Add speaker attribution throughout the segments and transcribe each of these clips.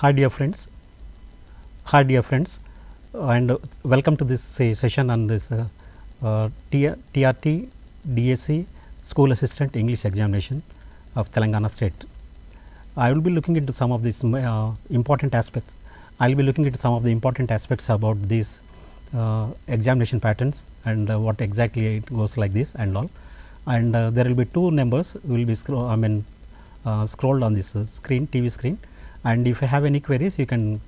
Speaker 1: Hi dear friends, and welcome to this session on this TRT DSC School Assistant English Examination of Telangana State. I will be looking into some of these important aspects. I will be looking into some of the important aspects about these examination patterns and what exactly it goes like this and all. And there will be two numbers will be scrolled on this screen, TV screen. And if you have any queries, you can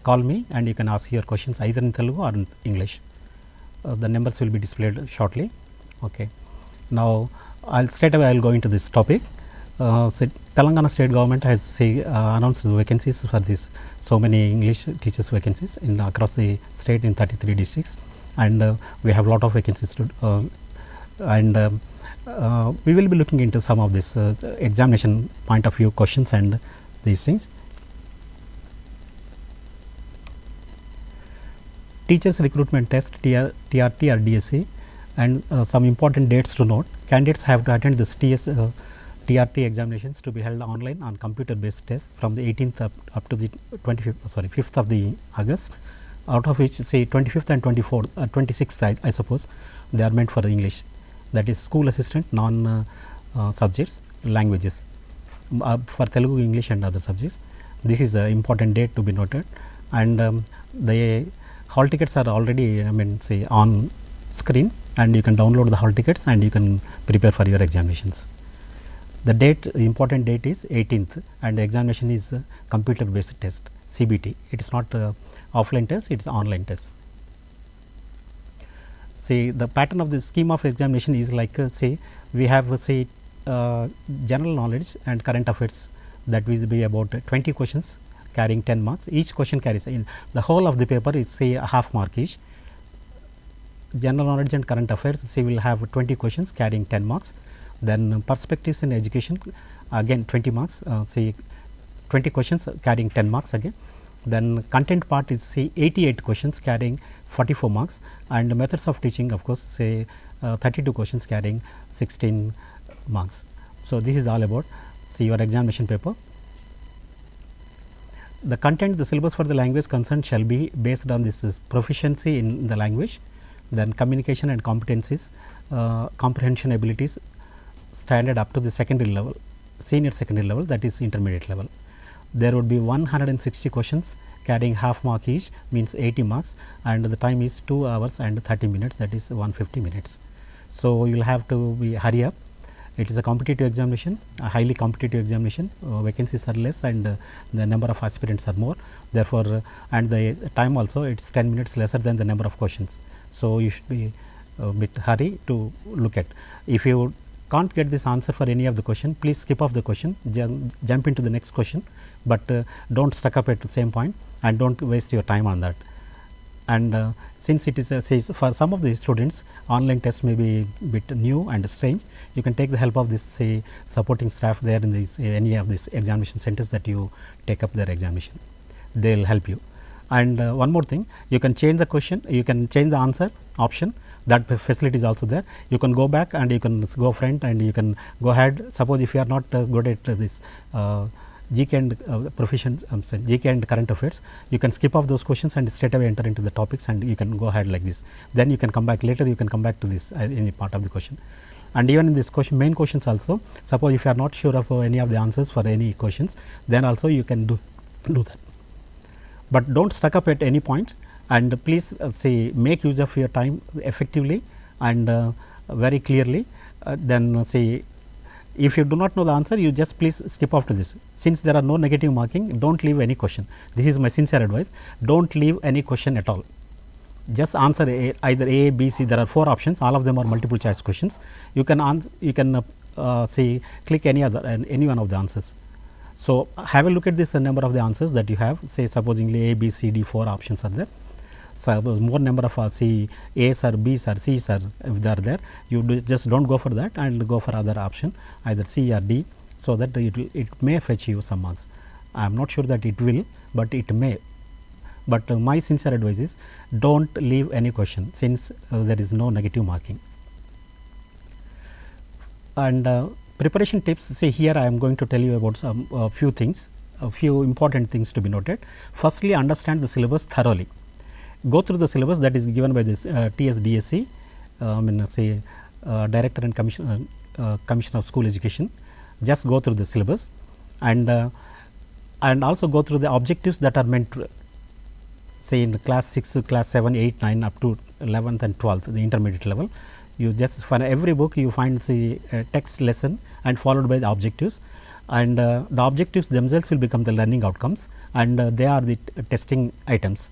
Speaker 1: call me and you can ask your questions either in Telugu or in English. The numbers will be displayed shortly. Okay. Now, straight away I will go into this topic. Telangana state government has announced the vacancies for this so many English teachers vacancies in across the state in 33 districts, and we have lot of vacancies to, we will be looking into some of this examination point of view questions and these things. Teachers recruitment test TRT or DSC, and some important dates to note. Candidates have to attend this TRT examinations to be held online on computer based tests from the 18th up to the 5th of the August, out of which say 25th and 26th I suppose they are meant for the English, that is school assistant non subjects languages for Telugu, English and other subjects. This is an important date to be noted, and the hall tickets are already on screen, and you can download the hall tickets and you can prepare for your examinations. The important date is 18th, and the examination is computer based test, CBT. It is not offline test, it is online test. See, the pattern of the scheme of examination is like we have general knowledge and current affairs, that will be about 20 questions carrying 10 marks. Each question carries in the whole of the paper is a half mark each. General knowledge and current affairs will have 20 questions carrying 10 marks. Then perspectives in education again 20 marks, 20 questions carrying 10 marks again. Then content part is 88 questions carrying 44 marks, and methods of teaching of course 32 questions carrying 16 marks. So, this is all about your examination paper. The content, the syllabus for the language concerned shall be based on this proficiency in the language, then communication and competencies, comprehension abilities standard up to the secondary level, senior secondary level, that is intermediate level. There would be 160 questions carrying half mark each, means 80 marks, and the time is 2 hours and 30 minutes, that is 150 minutes. So, you will have to hurry up. It is a competitive examination, a highly competitive examination. Vacancies are less and the number of aspirants are more. Therefore, and the time also it is 10 minutes lesser than the number of questions. So, you should be a bit hurry to look at. If you can't get this answer for any of the question, please skip off the question, jump into the next question, but don't stuck up at the same point and don't waste your time on that. And since it is for some of the students online test may be a bit new and strange, you can take the help of this supporting staff there in this any of these examination centers that you take up their examination. They will help you. And one more thing, you can change the question, you can change the answer option, that facility is also there. You can go back and you can go front and you can go ahead. Suppose if you are not good at this GK and GK and current affairs, you can skip off those questions and straight away enter into the topics, and you can go ahead like this. Then you can come back later, you can come back to this any part of the question. And even in this question, main questions also, suppose if you are not sure of any of the answers for any questions, then also you can do that. But don't stuck up at any point, and please make use of your time effectively and very clearly. Then if you do not know the answer, you just please skip off to this. Since there are no negative marking, don't leave any question. This is my sincere advice. Don't leave any question at all. Just answer either A, B, C. There are 4 options. All of them are multiple choice questions. You can click any one of the answers. So, have a look at this number of the answers that you have. Supposingly A, B, C, D, 4 options are there. Suppose more number of A's or B's or C's are if they are there, you just don't go for that and go for other option either C or D, so that it may fetch you some marks. I am not sure that it will, but it may. But my sincere advice is don't leave any question, since there is no negative marking. And preparation tips, here I am going to tell you about some few things a few important things to be noted. Firstly, understand the syllabus thoroughly. Go through the syllabus that is given by this DSC, Director and Commissioner of School Education. Just go through the syllabus and also go through the objectives that are meant to, say in class 6, class 7, 8, 9 up to 11th and 12th, the intermediate level. You just find every book you find the text lesson and followed by the objectives, and the objectives themselves will become the learning outcomes, and they are the testing items.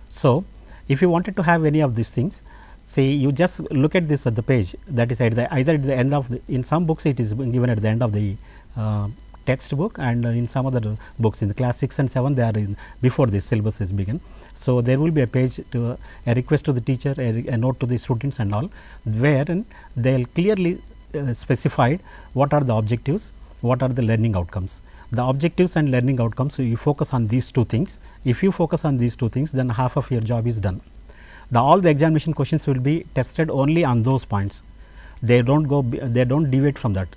Speaker 1: So, if you wanted to have any of these things, say you just look at this at the page, that is either at the end of the, in some books it is given at the end of the textbook, and in some other books in the class 6 and 7 they are before this syllabus is begun. So, there will be a page to a request to the teacher, a note to the students and all, wherein they will clearly specified what are the objectives, what are the learning outcomes. The objectives and learning outcomes, so you focus on these two things. If you focus on these two things, then half of your job is done. All the examination questions will be tested only on those points. They don't deviate from that.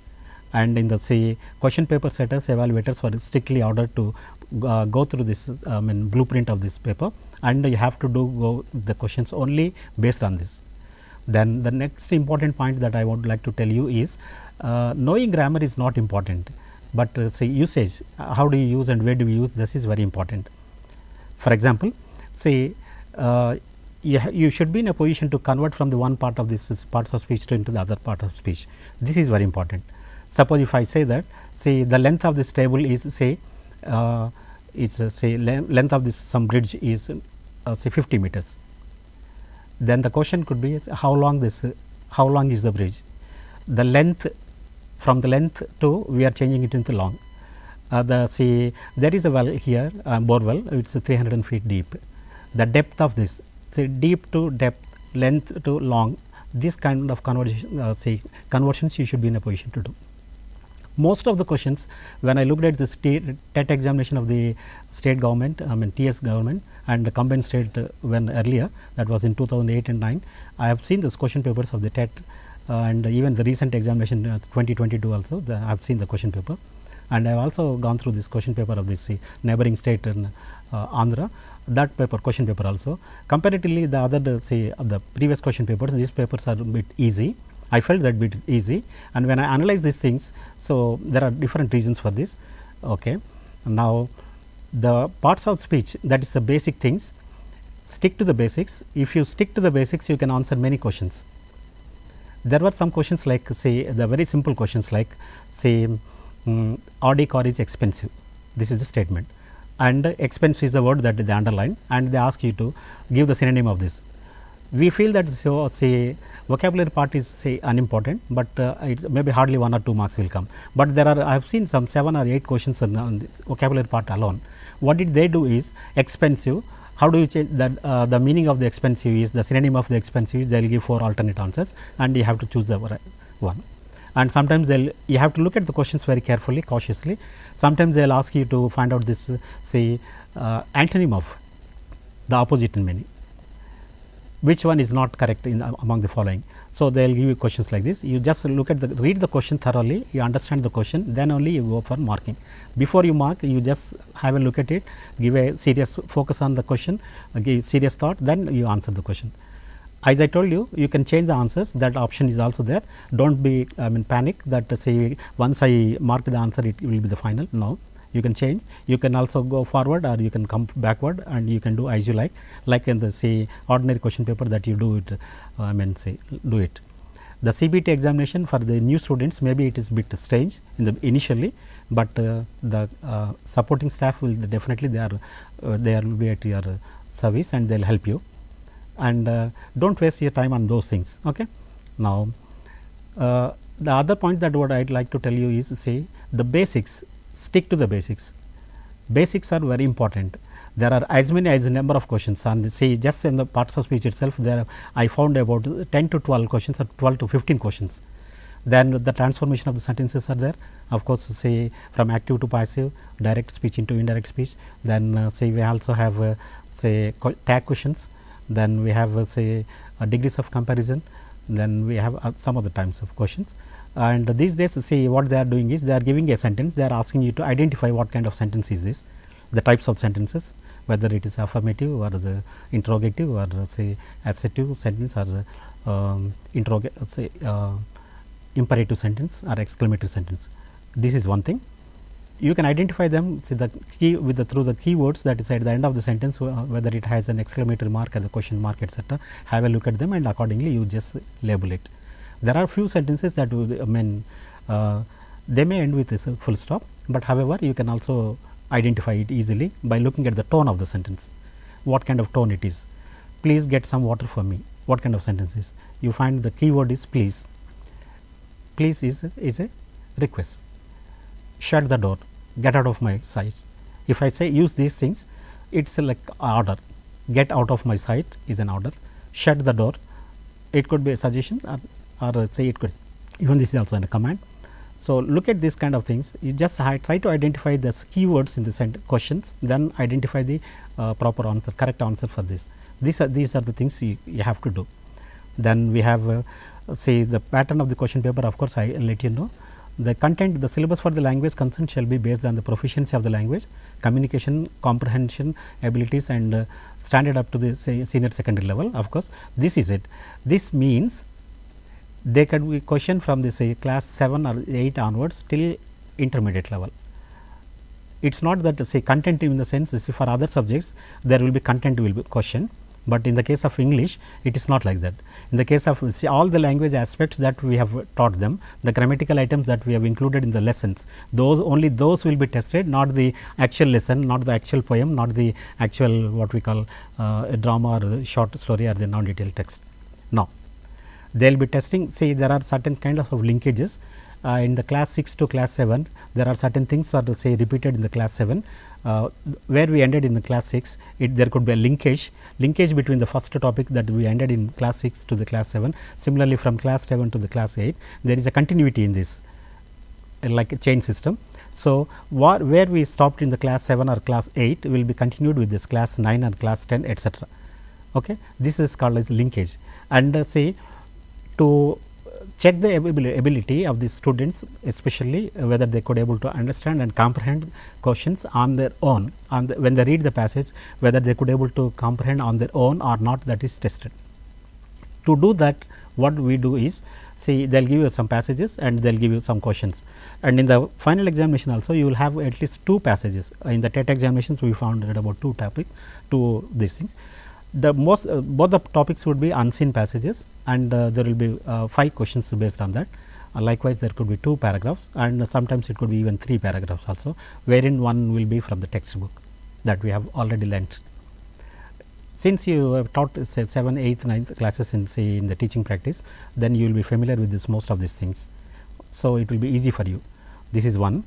Speaker 1: And in the say question paper setters, evaluators were strictly ordered to go through this blueprint of this paper, and you have to go the questions only based on this. Then the next important point that I would like to tell you is knowing grammar is not important, but say usage, how do you use and where do you use, this is very important. For example, say you should be in a position to convert from the one part of this parts of speech to into the other part of speech. This is very important. Suppose if I say that, say the length of this table is say length of this some bridge is say 50 meters. Then the question could be how long is the bridge? The length, from the length to we are changing it into long. Say there is a well here, bore well, it is 300 feet deep. The depth of this, say deep to depth, length to long, this kind of conversions you should be in a position to do. Most of the questions, when I looked at the TET examination of the state government, TS government and the combined state when earlier, that was in 2008 and 9, I have seen those question papers of the TET and even the recent examination 2022 also, I have seen the question paper, and I have also gone through this question paper of this neighboring state in Andhra, that paper question paper also. Comparatively the other the previous question papers, these papers are a bit easy. I felt that bit easy, and when I analyze these things, so there are different reasons for this. Okay. Now, the parts of speech, that is the basic things, stick to the basics. If you stick to the basics, you can answer many questions. There were some questions like say the very simple questions like say Audi car is expensive, this is the statement, and expensive is the word that they underline, and they ask you to give the synonym of this. We feel that say vocabulary part is say unimportant, but it's maybe hardly 1 or 2 marks will come. But there are, I have seen some 7 or 8 questions on this vocabulary part alone. What did they do is expensive. How do you change that? The meaning of the expensive is, the synonym of the expensive is, they will give 4 alternate answers and you have to choose the one. And sometimes you have to look at the questions very carefully, cautiously. Sometimes they will ask you to find out this say antonym of the opposite in meaning. Which one is not correct in among the following? So they will give you questions like this. You just look at read the question thoroughly, you understand the question, then only you go for marking. Before you mark, you just have a look at it, give a serious focus on the question, give serious thought, then you answer the question. As I told you, you can change the answers, that option is also there. Don't be panic that say once I mark the answer it will be the final. No, you can change. You can also go forward or you can come backward, and you can do as you like in the say ordinary question paper that you do it, do it. The CBT examination for the new students, maybe it is bit strange in the initially, but the supporting staff will definitely they will be at your service and they will help you. And don't waste your time on those things. Okay. Now, the other point that what I would like to tell you is say the basics, stick to the basics. Basics are very important. There are as many as a number of questions, and say just in the parts of speech itself there I found about 10 to 12 questions or 12 to 15 questions. Then the transformation of the sentences are there, of course, say from active to passive, direct speech into indirect speech. Then say we also have say tag questions. Then we have say degrees of comparison. Then we have some other types of questions. And these days, see what they are doing is they are giving a sentence, they are asking you to identify what kind of sentence is this, the types of sentences, whether it is affirmative or the interrogative or say assertive sentence or imperative sentence or exclamatory sentence. This is one thing. You can identify them, see the key with the through the keywords that is at the end of the sentence, whether it has an exclamatory mark or the question mark, etc. Have a look at them and accordingly you just label it. There are few sentences that they may end with a full stop, but however you can also identify it easily by looking at the tone of the sentence, what kind of tone it is. Please get some water for me, what kind of sentence is? You find the keyword is please. Please is a request. Shut the door, get out of my sight. If I say use these things, it's like order. Get out of my sight is an order. Shut the door, it could be a suggestion or say it could, even this is also in a command. So, look at these kind of things, you just try to identify the keywords in the questions, then identify the proper answer, correct answer for this. These are the things you have to do. Then we have say the pattern of the question paper, of course, I will let you know. The content, the syllabus for the language concerned shall be based on the proficiency of the language, communication, comprehension abilities and standard up to the say senior secondary level. Of course, this is it. This means they can be question from the say class 7 or 8 onwards till intermediate level. It is not that say content in the sense is for other subjects there will be content will be question, but in the case of English it is not like that. In the case of see, all the language aspects that we have taught them, the grammatical items that we have included in the lessons, those only those will be tested, not the actual lesson, not the actual poem, not the actual what we call a drama or a short story or the non-detailed text. No, they will be testing. See, there are certain kind of linkages in the class 6 to class 7. There are certain things are say repeated in the class 7, where we ended in the class 6. There could be a linkage between the first topic that we ended in class 6 to the class 7. Similarly, from class 7 to the class 8, there is a continuity in this, like a chain system. So, where we stopped in the class 7 or class 8 will be continued with this class 9 or class 10, etc. Okay, this is called as linkage. And say to check the ability of the students, especially whether they could able to understand and comprehend questions on their own, when they read the passage, whether they could able to comprehend on their own or not, that is tested. To do that, what we do is, see, they will give you some passages and they will give you some questions, and in the final examination also you will have at least 2 passages. In the TET examinations we found that about 2 these things. The most both the topics would be unseen passages, and there will be 5 questions based on that. Likewise, there could be 2 paragraphs, and sometimes it could be even 3 paragraphs also, wherein one will be from the textbook that we have already learnt. Since you have taught say 7, 8, 9 classes in say in the teaching practice, then you will be familiar with this most of these things. So, it will be easy for you. This is one.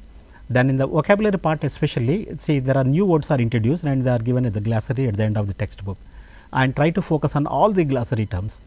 Speaker 1: Then in the vocabulary part especially, see, there are new words are introduced and they are given at the glossary at the end of the textbook, and try to focus on all the glossary terms,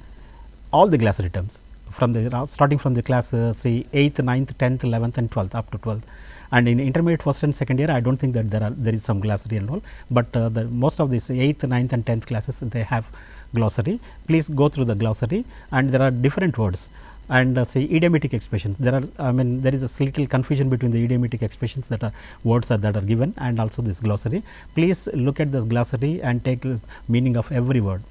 Speaker 1: from the starting from the class say 8th, 9th, 10th, 11th and 12th up to 12th. And in intermediate first and second year, I do not think that there is some glossary and all, but the most of these 8th, 9th and 10th classes they have glossary. Please go through the glossary, and there are different words. And say idiomatic expressions, there are there is a little confusion between the idiomatic expressions that are words that are given and also this glossary. Please look at this glossary and take the meaning of every word.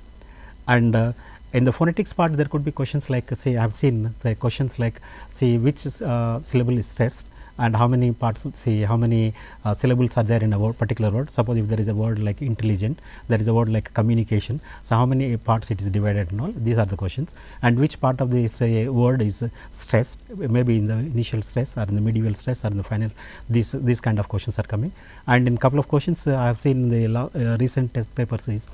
Speaker 1: And in the phonetics part, there could be questions like, say, I have seen the questions like, say, which syllable is stressed and how many parts, say, how many syllables are there in a word, particular word. Suppose if there is a word like intelligent, there is a word like communication. So, how many parts it is divided and all, these are the questions. And which part of the say word is stressed, maybe in the initial stress or in the medieval stress or in the final, these kind of questions are coming. And in couple of questions I have seen in the recent test papers is,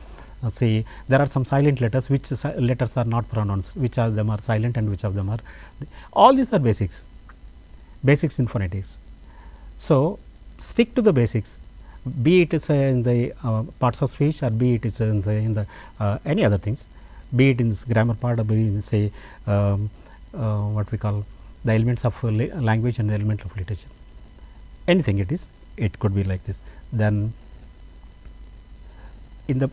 Speaker 1: say, there are some silent letters, which letters are not pronounced, which of them are silent and which of them are, all these are basics in phonetics. So, stick to the basics, be it is in the parts of speech or be it is in the any other things, be it in this grammar part or be it in say what we call the elements of language and the element of literature, anything it is, it could be like this. Then in the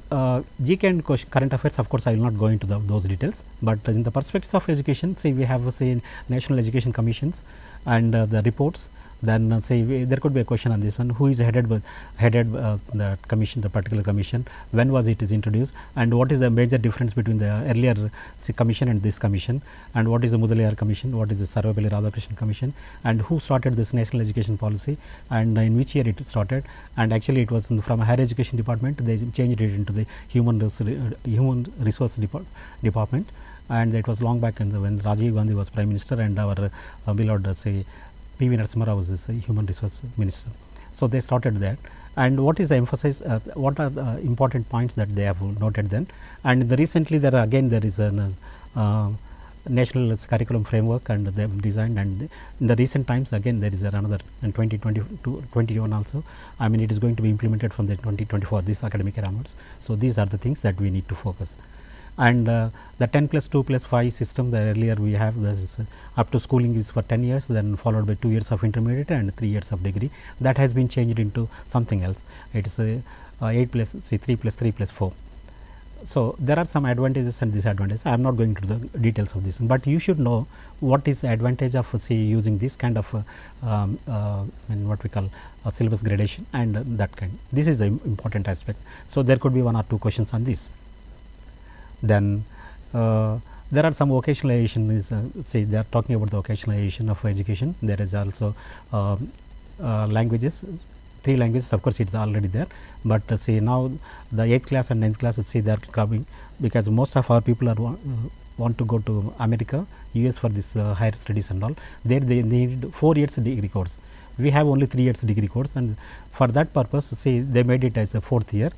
Speaker 1: GK and current affairs, of course, I will not go into those details, but in the perspectives of education, say we have say National Education Commissions and the reports. Then there could be a question on this one: who is headed the commission, the particular commission, when was it is introduced, and what is the major difference between the earlier commission and this commission, and what is the Mudaliar Commission, what is the 𝗧𝗏𝗫𝗍 Radhakrishnan Commission, and who started this national education policy, and in which year it started. And actually it was from a higher education department, they changed it into the human resource department, and it was long back when Rajiv Gandhi was Prime Minister and our beloved P.V. Narasimha Rao was the human resource minister. So they started that. And what is the emphasis, what are the important points that they have noted then. And recently there is a national curriculum framework, and they have designed, and in the recent times again there is another in 2021 also. I mean, it is going to be implemented from the 2024 this academic year onwards. So these are the things that we need to focus. And the 10+2+5 system, the earlier we have this up to schooling is for 10 years, then followed by 2 years of intermediate and 3 years of degree. That has been changed into something else. It is 3+3+4. So there are some advantages and disadvantages. I am not going into the details of this, but you should know what is the advantage of using this kind of what we call syllabus gradation and that kind. This is the important aspect. So there could be 1 or 2 questions on this. Then there are some vocationalization say they are talking about the vocationalization of education. There is also languages, 3 languages, of course it is already there, but say now the 8th class and 9th class, say they are coming because most of our people are want to go to America, US for this higher studies and all. There they need 4 years degree course. We have only 3 years degree course, and for that purpose say they made it as a 4th year.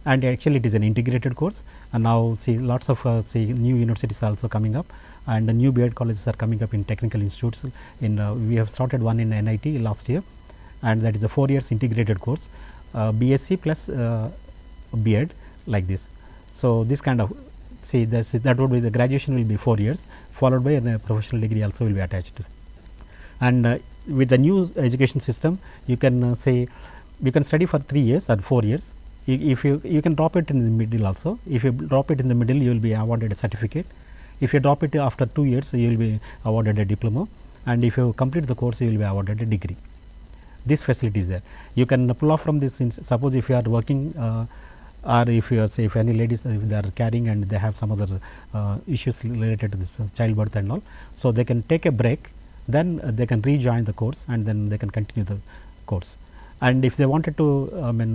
Speaker 1: And actually it is an integrated course, and now see lots of new universities are also coming up, and new B.Ed colleges are coming up in technical institutes. We have started one in NIT last year, and that is a 4 years integrated course, BSc plus B.Ed like this. So this kind of that would be the graduation will be 4 years, followed by a professional degree also will be attached to. And with the new education system, you can you can study for 3 years or 4 years. If you can drop it in the middle also. If you drop it in the middle, you will be awarded a certificate. If you drop it after 2 years, you will be awarded a diploma, and if you complete the course, you will be awarded a degree. This facility is there. You can pull off from this. Suppose if you are working, or if you are if any ladies if they are carrying and they have some other issues related to this childbirth and all, so they can take a break, then they can rejoin the course, and then they can continue the course. And if they wanted to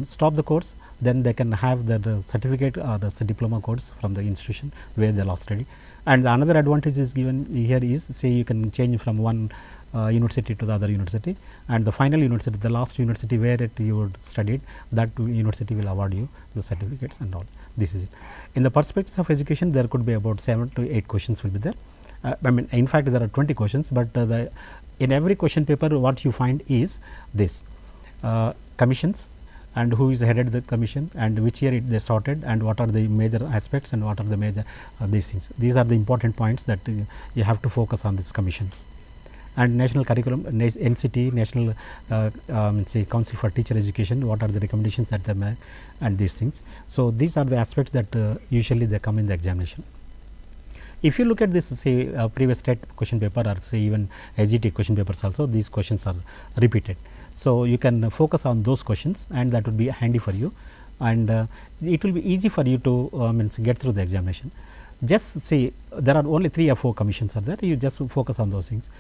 Speaker 1: stop the course, then they can have the certificate or the diploma course from the institution where they last study. And the another advantage is given here is you can change from one university to the other university, and the final university, the last university where you would studied, that university will award you the certificates and all. This is it. In the perspectives of education, there could be about 7 to 8 questions will be there. In fact there are 20 questions, but in every question paper what you find is this. Commissions, and who is headed the commission, and which year they started, and what are the major aspects, and what are the major these things. These are the important points that you have to focus on these commissions. And national curriculum, NCT, National Council for Teacher Education, what are the recommendations that they make, and these things. So these are the aspects that usually they come in the examination. If you look at this previous state question paper, or even SGT question papers also, these questions are repeated. So you can focus on those questions, and that would be handy for you, and it will be easy for you to get through the examination. Just there are only 3 or 4 commissions are there, you just focus on those things.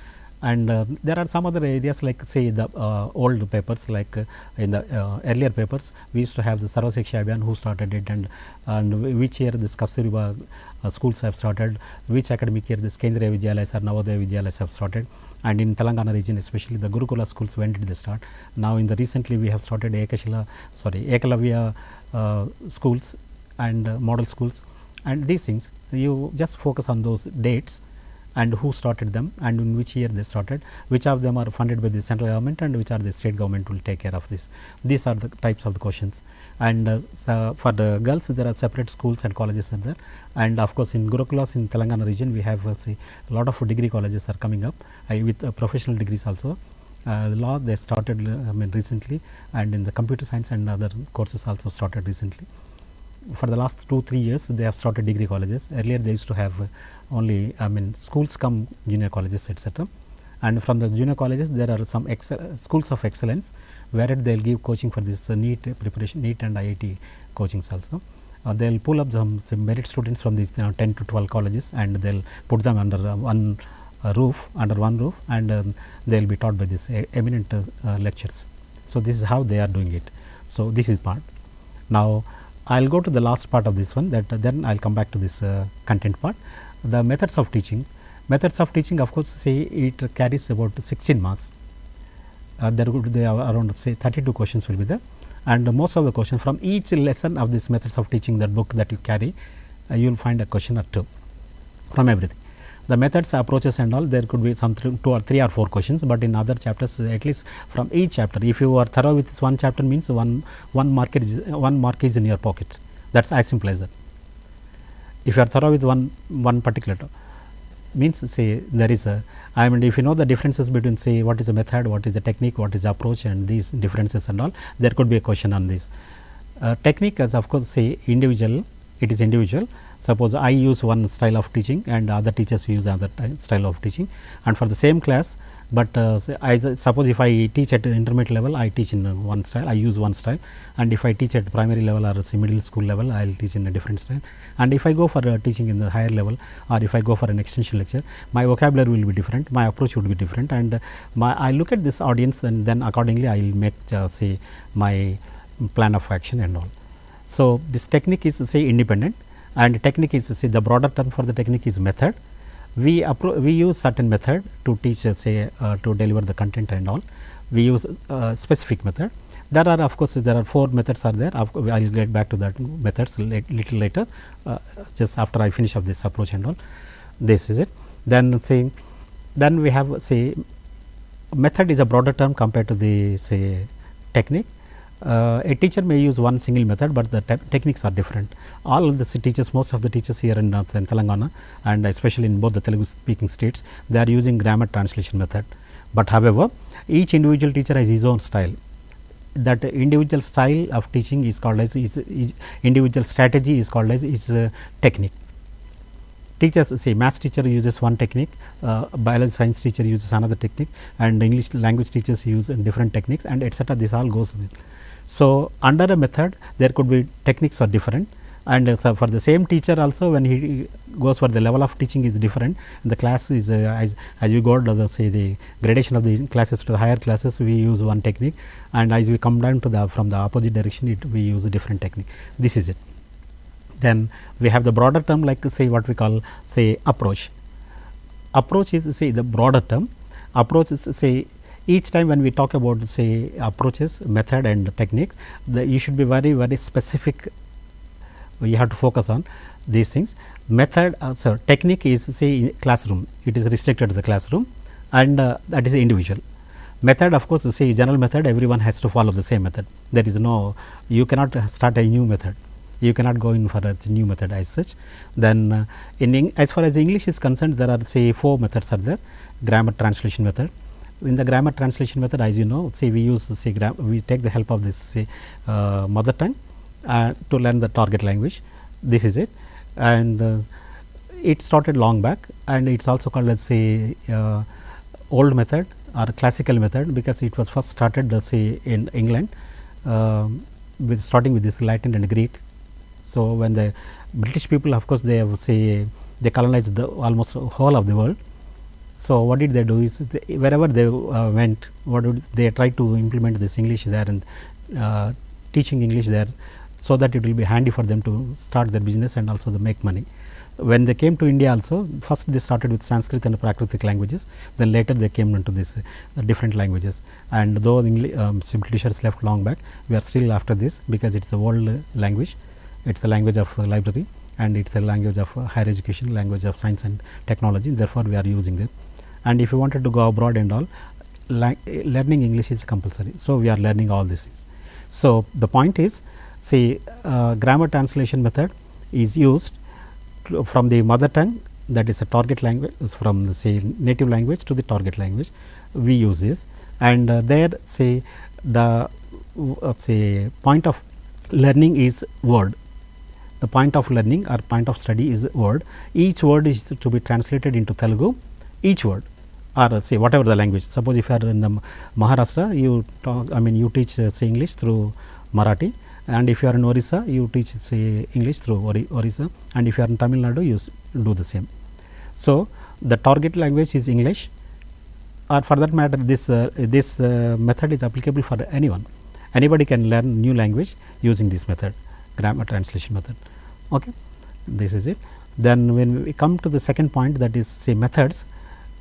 Speaker 1: And there are some other areas like the old papers, like in the earlier papers we used to have the 𝗧𝗏𝗫𝗍 Abhiyan, who started it, and which year this 𝗓𝗏𝗫𝗍 schools have started, which academic year this 𝗓𝗏𝗫𝗍 Vidyalayas or 𝗪𝗏𝗫𝗍 Vidyalayas have started, and in Telangana region especially the Gurukula schools, when did they start. Now in the recently we have started 𝗓𝗏𝗫𝗍𝗍 schools and model schools, and these things you just focus on those dates and who started them and in which year they started, which of them are funded by the central government and which are the state government will take care of this. These are the types of the questions. And for the girls there are separate schools and colleges are there, and of course in Gurukulas in Telangana region we have a lot of degree colleges are coming up with professional degrees also. Law they started recently, and in the computer science and other courses also started recently. for the last 2-3 years they have started degree colleges. Earlier they used to have only schools come junior colleges, etc. And from the junior colleges there are some schools of excellence where they will give coaching for this NEET preparation, NEET and IIT coachings also. They will pull up some merit students from these 10 to 12 colleges, and they will put them under one roof, and they will be taught by these eminent lecturers. So this is how they are doing it. So this is part. Now I will go to the last part of this one, that then I will come back to this content part. The methods of teaching. Methods of teaching, of course, say it carries about 16 marks. There would be around say 32 questions will be there, and most of the questions from each lesson of this methods of teaching, that book that you carry, you will find a question or two from everything. The methods, approaches and all, there could be some 2 or 3 or 4 questions, but in other chapters at least from each chapter, if you are thorough with this one chapter, means one mark is in your pocket. That is as simple as that. If you are thorough with one particular means, say there is a, if you know the differences between, say, what is a method, what is a technique, what is approach, and these differences and all, there could be a question on this. Technique is of course say individual, it is individual. Suppose I use one style of teaching and other teachers use other style of teaching, and for the same class, but suppose if I teach at intermediate level, I teach in one style, I use one style, and if I teach at primary level or say middle school level, I will teach in a different style, and if I go for teaching in the higher level, or if I go for an extension lecture, my vocabulary will be different, my approach would be different, and I look at this audience, and then accordingly I will make say my plan of action and all. So this technique is say independent, and technique is say the broader term for the technique is method. We use certain method to teach, say to deliver the content and all. We use specific method. There are, of course, there are 4 methods are there. I will get back to that methods little later, just after I finish of this approach and all. This is it. Then we have, say, method is a broader term compared to the, say, technique. A teacher may use one single method, but the techniques are different. All of the teachers, most of the teachers here in Telangana, and especially in both the Telugu speaking states, they are using grammar translation method. But however, each individual teacher has his own style. That individual style of teaching is called as individual strategy is called as technique. Teachers, say maths teacher uses one technique, biology science teacher uses another technique, and English language teachers use different techniques, and etc. This all goes with. So under a method there could be techniques are different, and so for the same teacher also, when he goes for the level of teaching is different. The class is as we go to say the gradation of the classes to the higher classes, we use one technique, and as we come down to the from the opposite direction, we use a different technique. This is it. Then we have the broader term, like say what we call say approach. Approach is say the broader term. Approach is say each time when we talk about say approaches, method and techniques, you should be very, very specific. You have to focus on these things. Method, technique is say classroom, it is restricted to the classroom, and that is individual. Method, of course, say general method, everyone has to follow the same method. There is no, you cannot start a new method. You cannot go in for a new method as such. Then as far as English is concerned, there are say 4 methods are there. Grammar translation method. In the grammar translation method, as you know, say we use say we take the help of this say mother tongue to learn the target language. This is it, and it started long back, and it's also called as say old method or classical method, because it was first started say in England with starting with this Latin and Greek. So when the British people, of course, they have say they colonized the almost whole of the world. So what did they do is wherever they went, they tried to implement this English there and teaching English there, so that it will be handy for them to start their business and also to make money. When they came to India also, first they started with Sanskrit and Prakritic languages, then later they came into this different languages. And though Britishers left long back, we are still after this, because it's a world language, it's the language of library, and it's a language of higher education, language of science and technology, therefore we are using it. And if you wanted to go abroad and all, learning English is compulsory, so we are learning all these things. So the point is, say grammar translation method is used from the mother tongue, that is a target language, from the say native language to the target language, we use this, and there say the say point of learning is word. the point of learning or point of study is word. Each word is to be translated into Telugu, each word, or say whatever the language. Suppose if you are in the Maharashtra, you talk, you teach say English through Marathi, and if you are in Orissa, you teach say English through Orissa, and if you are in Tamil Nadu, you do the same. So the target language is English, or for that matter this method is applicable for anyone. Anybody can learn new language using this method, grammar translation method. Okay, this is it. Then when we come to the second point, that is say methods,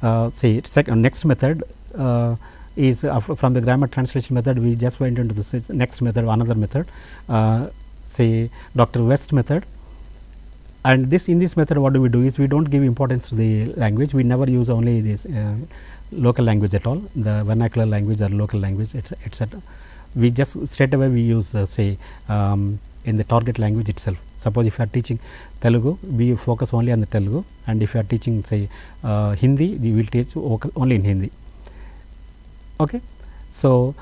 Speaker 1: next method is from the grammar translation method, we just went into the next method, another method, say Dr. West method. And in this method what do? Is we do not give importance to the language, we never use only this local language at all, the vernacular language or local language, etc. We just straight away we use in the target language itself. Suppose if you are teaching Telugu, we focus only on the Telugu, and if you are teaching say Hindi, we will teach only in Hindi. Okay. So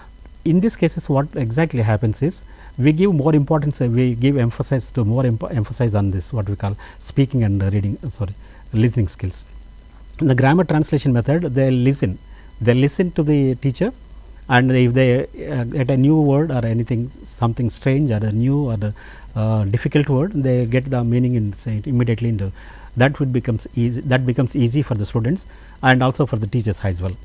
Speaker 1: in these cases what exactly happens is, we give more importance, we give emphasis to emphasis on this what we call speaking and listening skills. In the grammar translation method, they listen to the teacher, and if they get a new word or anything, something strange or a new or a difficult word, they get the meaning immediately into that. Becomes easy for the students and also for the teachers as well.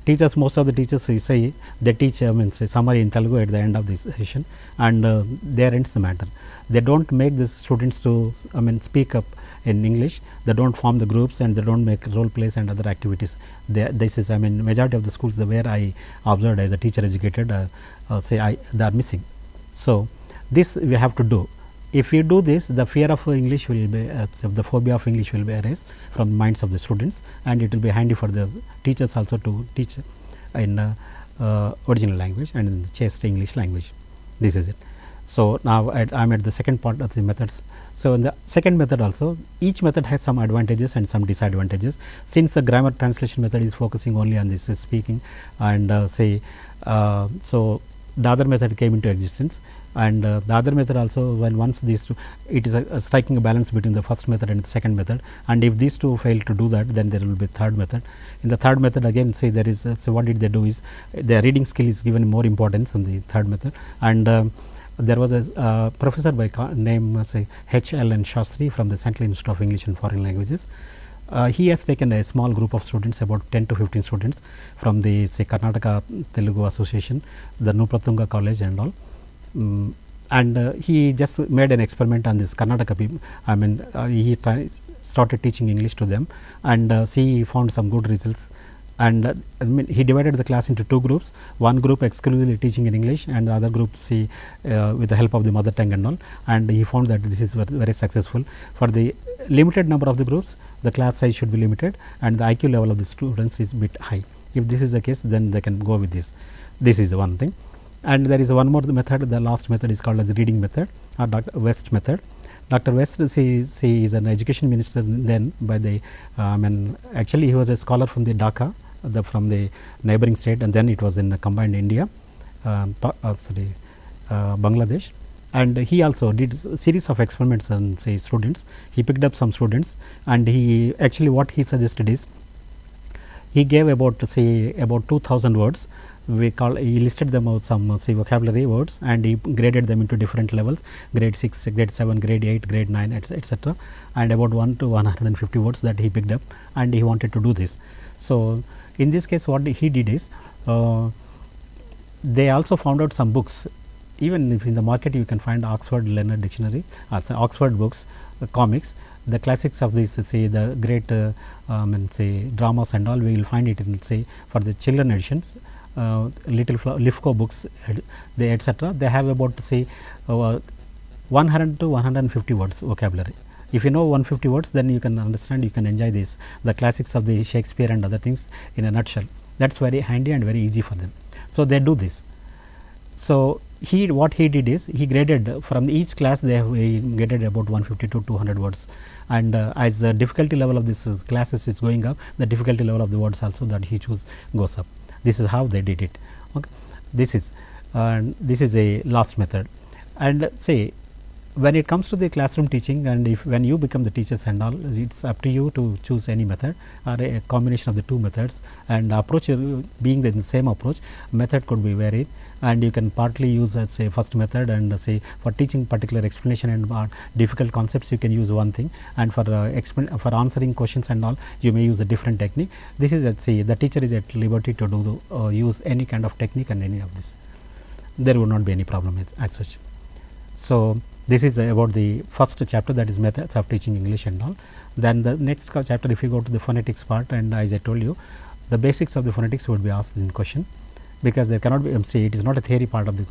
Speaker 1: Teachers, most of the teachers say they teach summary in Telugu at the end of this session, and there ends the matter. They don't make the students to speak up in English. They don't form the groups, and they don't make role plays and other activities. This is majority of the schools where I observed as a teacher educated they are missing. So this we have to do. If we do this, the fear of English will be the phobia of English will be erased from the minds of the students, and it will be handy for the teachers also to teach in original language and in the chaste English language. This is it. So now I am at the second part of the methods. So in the second method also, each method has some advantages and some disadvantages. Since the grammar translation method is focusing only on this speaking, and so the other method came into existence, and the other method also, when once these two, it is striking a balance between the first method and the second method, and if these two fail to do that, then there will be third method. In the third method again, say there is so what did they do is their reading skill is given more importance in the third method, and there was a professor by name H.L.N. Shastri from the Central Institute of English and Foreign Languages. He has taken a small group of students, about 10 to 15 students from the Karnataka Telugu Association, the Nupratunga College and all, and he just made an experiment on this Karnataka people. He started teaching English to them, and he found some good results. And he divided the class into two groups, one group exclusively teaching in English, and the other group with the help of the mother tongue and all, and he found that this is very successful. For the limited number of the groups, the class size should be limited, and the IQ level of the students is bit high. If this is the case, then they can go with this. This is one thing. And there is one more method, the last method is called as the reading method, or Dr. West method. Dr. West is an education minister then by the actually he was a scholar from the Dhaka, from the neighboring state, and then it was in combined India, Bangladesh, and he also did a series of experiments on students. He picked up some students, and he actually what he suggested is, he gave about 2,000 words. He listed them out some vocabulary words, and he graded them into different levels, grade 6, grade 7, grade 8, grade 9, etc., and about 1 to 150 words that he picked up, and he wanted to do this. So in this case what he did is, they also found out some books. Even if in the market you can find Oxford Learner Dictionary, Oxford books, comics, the classics of this the great dramas and all, we will find it in for the children editions, little Lifco books, etc. They have about 100 to 150 words vocabulary. If you know 150 words, then you can understand, you can enjoy this, the classics of the Shakespeare and other things in a nutshell. That's very handy and very easy for them. So they do this. So what he did is, he graded from each class, he graded about 150 to 200 words, and as the difficulty level of this classes is going up, the difficulty level of the words also that he choose goes up. This is how they did it. Okay, this is a last method. And when it comes to the classroom teaching, and if when you become the teachers and all, it's up to you to choose any method or a combination of the two methods, and approach being the same approach, method could be varied, and you can partly use say first method, and say for teaching particular explanation and difficult concepts you can use one thing, and for for answering questions and all you may use a different technique. This is say the teacher is at liberty to do use any kind of technique and any of this. There will not be any problem as such. So this is about the first chapter, that is methods of teaching English and all. Then the next chapter, if you go to the phonetics part, and as I told you, the basics of the phonetics would be asked in question, because there cannot be say it is not a theory part of the,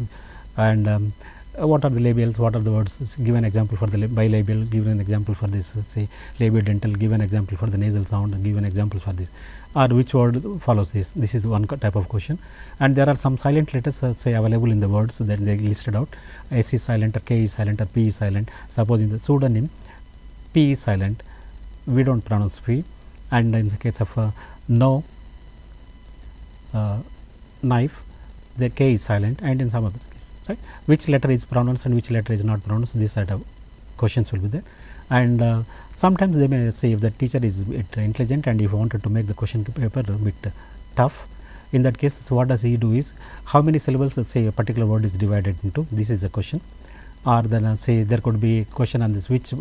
Speaker 1: and what are the labials, what are the words, give an example for the bilabial, give an example for this say labiodental, give an example for the nasal sound, give an example for this, or which word follows this. This is one type of question. And there are some silent letters say available in the words that they listed out. S is silent, or K is silent, or P is silent. Suppose in the pseudonym P is silent, we don't pronounce P, and in the case of no knife, the K is silent, and in some other case, right, which letter is pronounced and which letter is not pronounced, this sort of questions will be there. And sometimes they may say, if the teacher is intelligent and if you wanted to make the question paper a bit tough, in that case, so what does he do is, how many syllables say a particular word is divided into, this is a question. Or then say there could be a question on this, which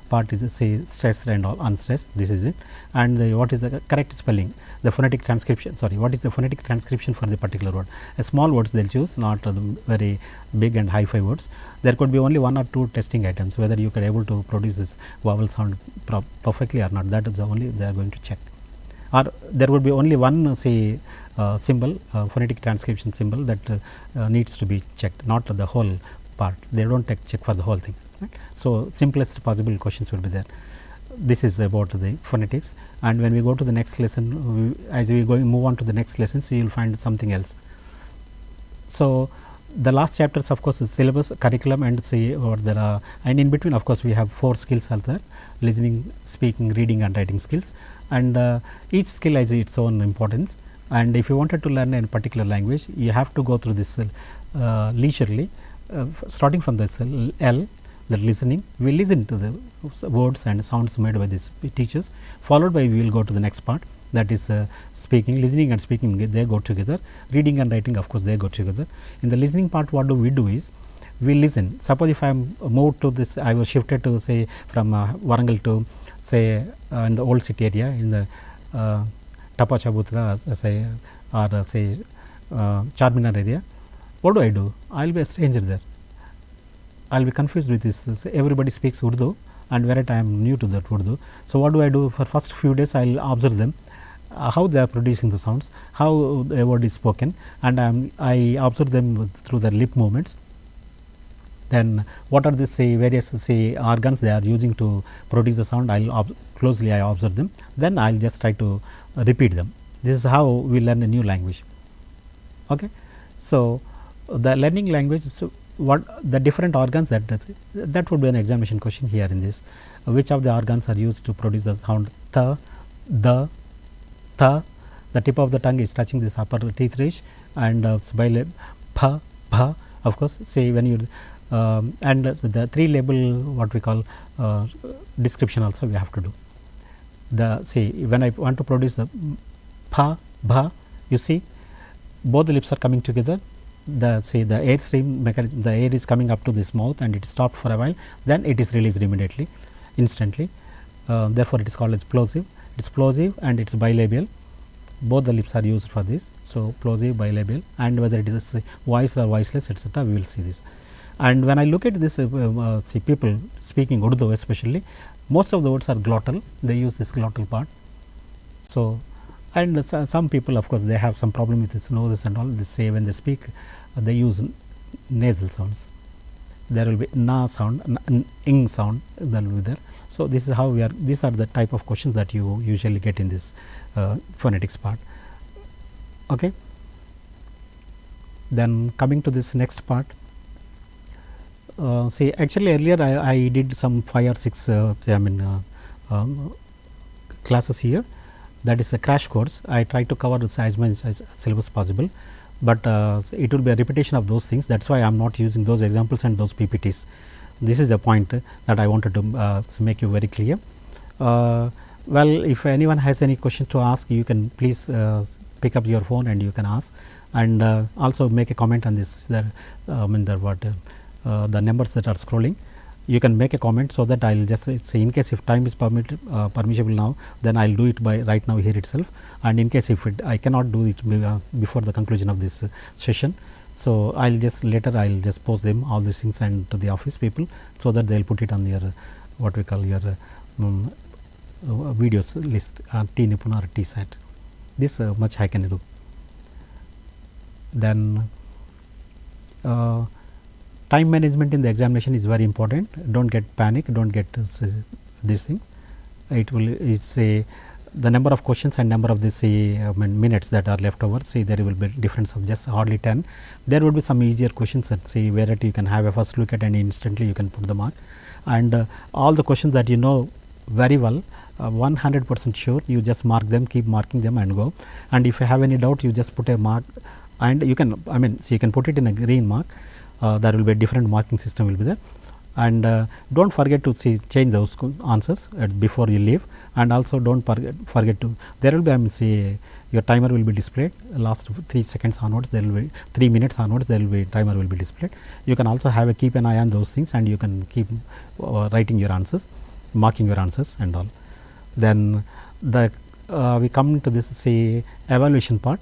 Speaker 1: part is say stressed and all unstressed, this is it. And what is the correct spelling, the phonetic transcription, sorry, what is the phonetic transcription for the particular word. Small words they will choose, not very big and hi-fi words. There could be only one or two testing items, whether you can able to produce this vowel sound perfectly or not, that is the only they are going to check. Or there would be only one say symbol, phonetic transcription symbol, that needs to be checked, not the whole part. They don't check for the whole thing, right? So simplest possible questions will be there. This is about the phonetics, and when we go to the next lesson, as we move on to the next lessons, we will find something else. So the last chapters, of course, is syllabus, curriculum, and say or there are, and in between, of course, we have 4 skills are there: listening, speaking, reading, and writing skills. And each skill has its own importance. And if you wanted to learn a particular language, you have to go through this leisurely. Starting from this L, the listening, we listen to the words and sounds made by these teachers, followed by we will go to the next part, that is speaking. Listening and speaking, they go together. Reading and writing, of course, they go together. In the listening part, what do we do is, we listen. Suppose if I am moved to this, I was shifted to say from Warangal to say in the old city area, in the 𝗕𝗏𝗪 say, or say Charminar area. What do? I will be a stranger there. I will be confused with this. Everybody speaks Urdu, and whereas I am new to that Urdu. So what do? For first few days, I will observe them, how they are producing the sounds, how a word is spoken, and I observe them through their lip movements. Then what are the say various say organs they are using to produce the sound, I will closely I observe them. Then I will just try to repeat them. This is how we learn a new language. Okay. So the learning language, so what the different organs that would be an examination question here in this. Which of the organs are used to produce the sound th, the, th? The tip of the tongue is touching this upper teeth ridge, and bilab, ph, bh. Of course, say when you and the 3 label what we call description also we have to do. The say when I want to produce the ph, bh, you see both the lips are coming together. The say the air stream mechanism, the air is coming up to this mouth and it stopped for a while, then it is released immediately, instantly. Therefore, it is called as plosive. It is plosive and it is bilabial. Both the lips are used for this. So plosive, bilabial, and whether it is voiced or voiceless, etc., we will see this. And when I look at this, see people speaking Urdu especially, most of the words are glottal. They use this glottal part. So, and some people, of course, they have some problem with this noses and all. They say when they speak, they use nasal sounds. There will be na sound, ing sound, that will be there. So this is how we are. These are the type of questions that you usually get in this phonetics part. Okay. Then coming to this next part. Say actually earlier I did some 5 or 6 classes here. That is a crash course. I try to cover as much as syllabus possible, but it will be a repetition of those things. That's why I am not using those examples and those PPTs. This is the point that I wanted to make you very clear. Well, if anyone has any question to ask, you can please pick up your phone and you can ask, and also make a comment on this. The numbers that are scrolling, you can make a comment, so that I will just say, in case if time is permissible now, then I will do it by right now here itself, and in case if I cannot do it before the conclusion of this session, so I will just later I will just post them all these things and to the office people, so that they will put it on your what we call your videos list, T-Nipuna or TSAT. This much I can do. Then time management in the examination is very important. Don't get panic, don't get this thing. It's a the number of questions and number of this minutes that are left over. See, there will be difference of just hardly 10. There will be some easier questions that say where you can have a first look at and instantly you can put the mark, and all the questions that you know very well, 100% sure, you just mark them, keep marking them and go. And if you have any doubt, you just put a mark, and you can so you can put it in a green mark. There will be a different marking system will be there, and don't forget to change those answers before you leave, and also don't forget to, there will be your timer will be displayed last 3 seconds onwards, there will be 3 minutes onwards, there will be timer will be displayed. You can also have keep an eye on those things, and you can keep writing your answers, marking your answers and all. Then we come to this evaluation part.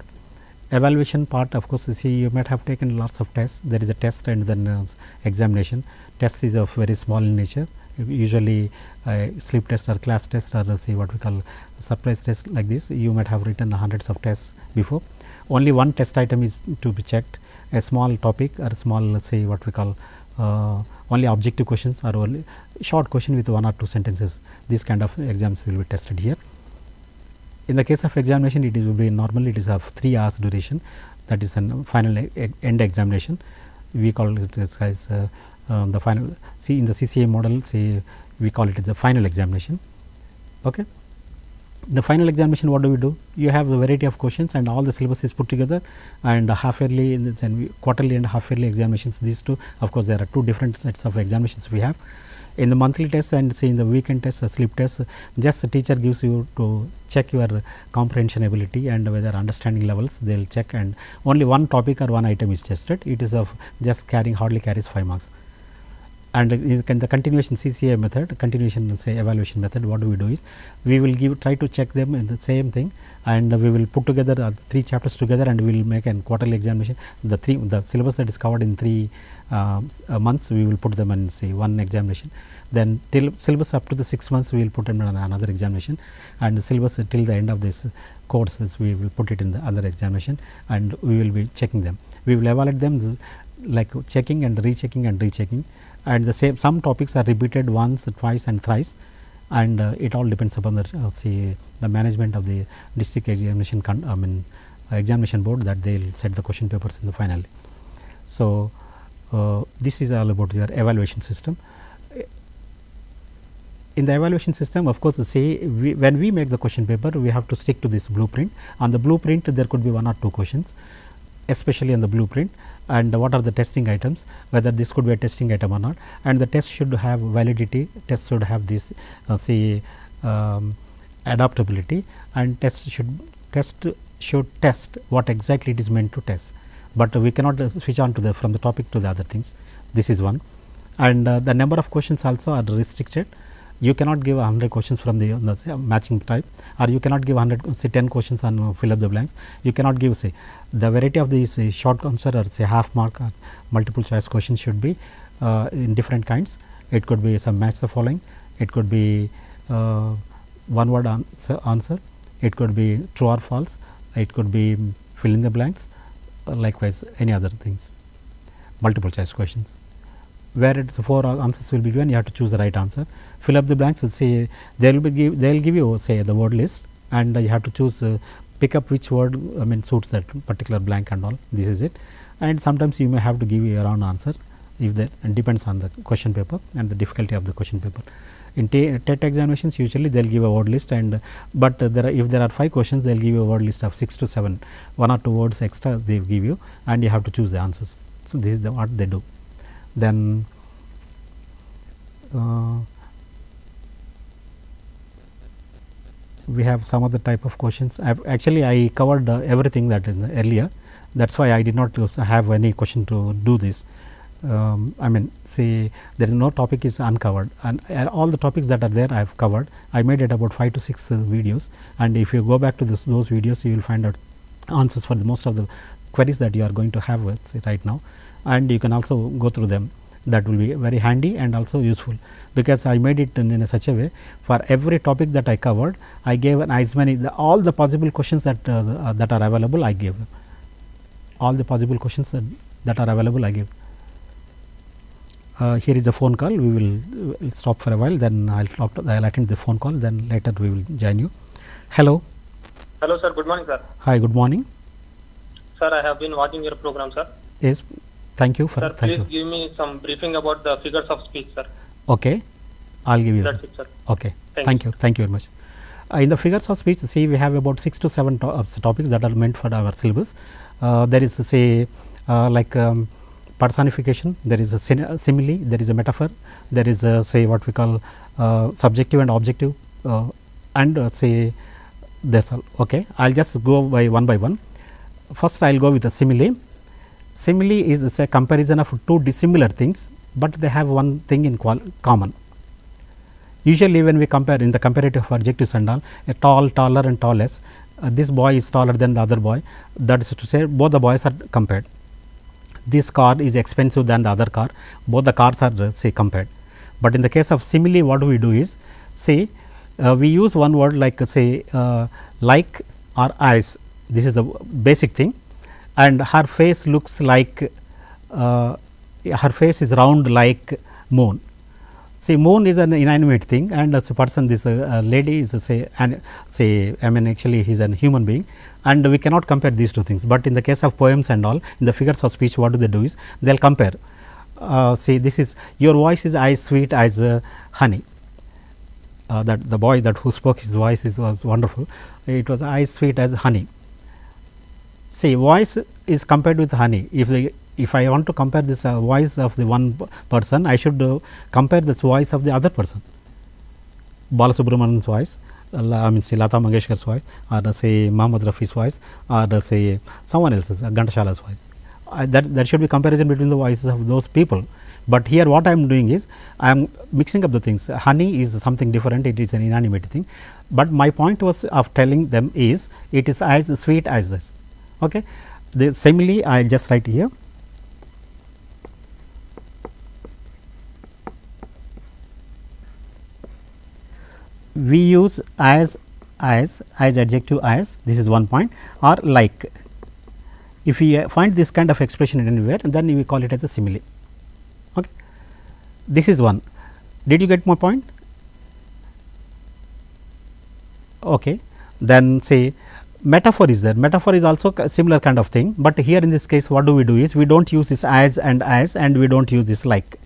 Speaker 1: Evaluation part, of course, you might have taken lots of tests. There is a test and then examination. Test is of very small in nature, usually sleep test or class test, or what we call surprise test like this. You might have written hundreds of tests before. Only one test item is to be checked, a small topic or small what we call only objective questions or only short question with 1 or 2 sentences. These kind of exams will be tested here. In the case of examination, it will be normally it is of 3 hours duration, that is a final end examination. We call it as the final, in the CCA model, we call it as the final examination. Okay. The final examination, what do? You have a variety of questions and all the syllabus is put together, and half yearly and quarterly and half yearly examinations, these two, of course, there are 2 different sets of examinations we have. In the monthly test and in the weekend test or sleep test, just the teacher gives you to check your comprehension ability and whether understanding levels, they will check, and only one topic or one item is tested. It is of just hardly carries 5 marks. And in the continuation CCA method, continuation evaluation method, what do is, we will try to check them in the same thing, and we will put together 3 chapters together, and we will make a quarterly examination. The syllabus that is covered in 3 months, we will put them in one examination. Then till syllabus up to the 6 months, we will put them in another examination, and the syllabus till the end of this courses, we will put it in the other examination, and we will be checking them. We will evaluate them like checking and rechecking and rechecking, and the same, some topics are repeated once, twice and thrice, and it all depends upon the management of the district examination examination board, that they will set the question papers in the final. So this is all about your evaluation system. In the evaluation system, of course, when we make the question paper, we have to stick to this blueprint. On the blueprint, there could be 1 or 2 questions, especially on the blueprint, and what are the testing items, whether this could be a testing item or not, and the test should have validity, test should have this adaptability, and test should test what exactly it is meant to test, but we cannot switch on to from the topic to the other things. This is one, and the number of questions also are restricted. You cannot give 100 questions from the matching type, or you cannot give 10 questions on fill up the blanks. You cannot give the variety of these short answer or half mark or multiple choice questions should be in different kinds. It could be some match the following, it could be one word answer, it could be true or false, it could be fill in the blanks, likewise any other things, multiple choice questions. Where it's 4 answers will be given, you have to choose the right answer. Fill up the blanks, they will give you the word list, and you have to choose pick up which word suits that particular blank and all. This is it, and sometimes you may have to give your own answer, if that, and depends on the question paper and the difficulty of the question paper. In TET examinations, usually they will give a word list, and but if there are 5 questions, they will give you a word list of 6 to 7, 1 or 2 words extra they will give you, and you have to choose the answers. So this is what they do. Then we have some other type of questions. Actually, I covered everything that is earlier. That is why I did not have any question to do this. I mean, say there is no topic is uncovered, and all the topics that are there I have covered. I made it about 5 to 6 videos, and if you go back to those videos, you will find out answers for the most of the queries that you are going to have say right now, and you can also go through them. That will be very handy and also useful, because I made it in such a way for every topic that I covered, I gave as many all the possible questions that that are available. I gave all the possible questions that are available. I gave. Here is a phone call. We will stop for a while. Then I'll attend the phone call. Then later we will join you. Hello.
Speaker 2: Hello, sir. Good morning, sir.
Speaker 1: Hi. Good morning.
Speaker 2: Sir, I have been watching your program, sir.
Speaker 1: Yes. Thank you for.
Speaker 2: Sir, please give me some briefing about the figures of speech, sir.
Speaker 1: Okay. I'll give you.
Speaker 2: That's it, sir.
Speaker 1: Okay. Thank you. Thank you very much. In the figures of speech, see, we have about 6 to 7 topics that are meant for our syllabus. There is say like personification, there is a simile, there is a metaphor, there is a say what we call subjective and objective, and say that's all. Okay. I'll just go by one. First, I'll go with the simile. Simile is a comparison of two dissimilar things, but they have one thing in common. Usually, when we compare in the comparative adjectives and all, a tall, taller and tallest, this boy is taller than the other boy, that is to say both the boys are compared. This car is expensive than the other car, both the cars are say compared. But in the case of simile, what we do is say we use one word like say like or as. This is the basic thing, and her face looks like her face is round like moon. See, moon is an inanimate thing, and as a person, this lady is say I mean actually he is a human being, and we cannot compare these two things. But in the case of poems and all, in the figures of speech, what do they do is they will compare. See, this is your voice is as sweet as honey. That the boy that who spoke, his voice was wonderful. It was as sweet as honey. See, voice is compared with honey. If I want to compare this voice of the one person, I should compare this voice of the other person. Balasubramanian's voice, I mean say Lata Mangeshkar's voice, or say Muhammad Rafi's voice, or say someone else's, Ghantasala's voice. That should be comparison between the voices of those people. But here what I am doing is I am mixing up the things. Honey is something different, it is an inanimate thing. But my point was of telling them is it is as sweet as this. Okay. The simile I just write here. We use as adjective as, this is one point, or like. If we find this kind of expression anywhere, then we call it as a simile. Okay. This is one. Did you get my point? Okay. Then say metaphor is there. Metaphor is also a similar kind of thing, but here in this case what do we do is we do not use this as, and we do not use this like.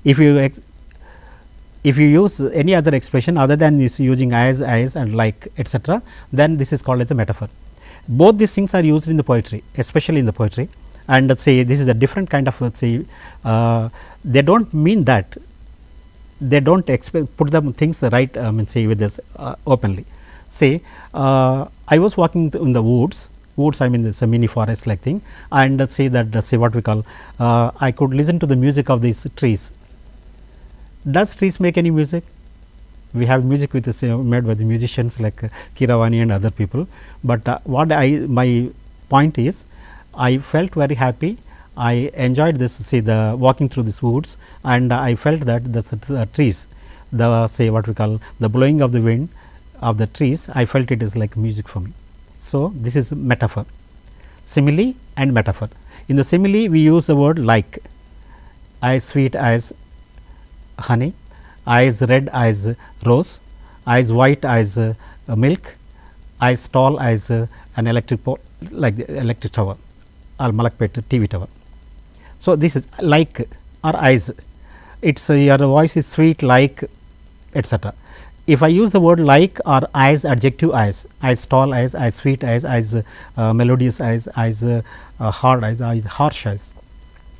Speaker 1: If you use any other expression other than this using as and like etc., then this is called as a metaphor. Both these things are used in the poetry, especially in the poetry, and say this is a different kind of say they do not mean that, they do not put the things right, I mean say with this openly. Say I was walking in the woods, I mean this a mini forest like thing, and say that say what we call I could listen to the music of these trees. Does trees make any music? We have music with this made by the musicians like Keeravani and other people, but what my point is I felt very happy. I enjoyed this say the walking through these woods, and I felt that the trees, the say what we call the blowing of the wind of the trees, I felt it is like music for me. So, this is metaphor, simile and metaphor. In the simile we use the word like, as sweet as honey, as red as rose, as white as milk, as tall as an electric pole like the electric tower or Malakpet TV tower. So, this is like or as, it is your voice is sweet like etc. If I use the word like or as adjective as tall as sweet as melodious as hard as harsh as,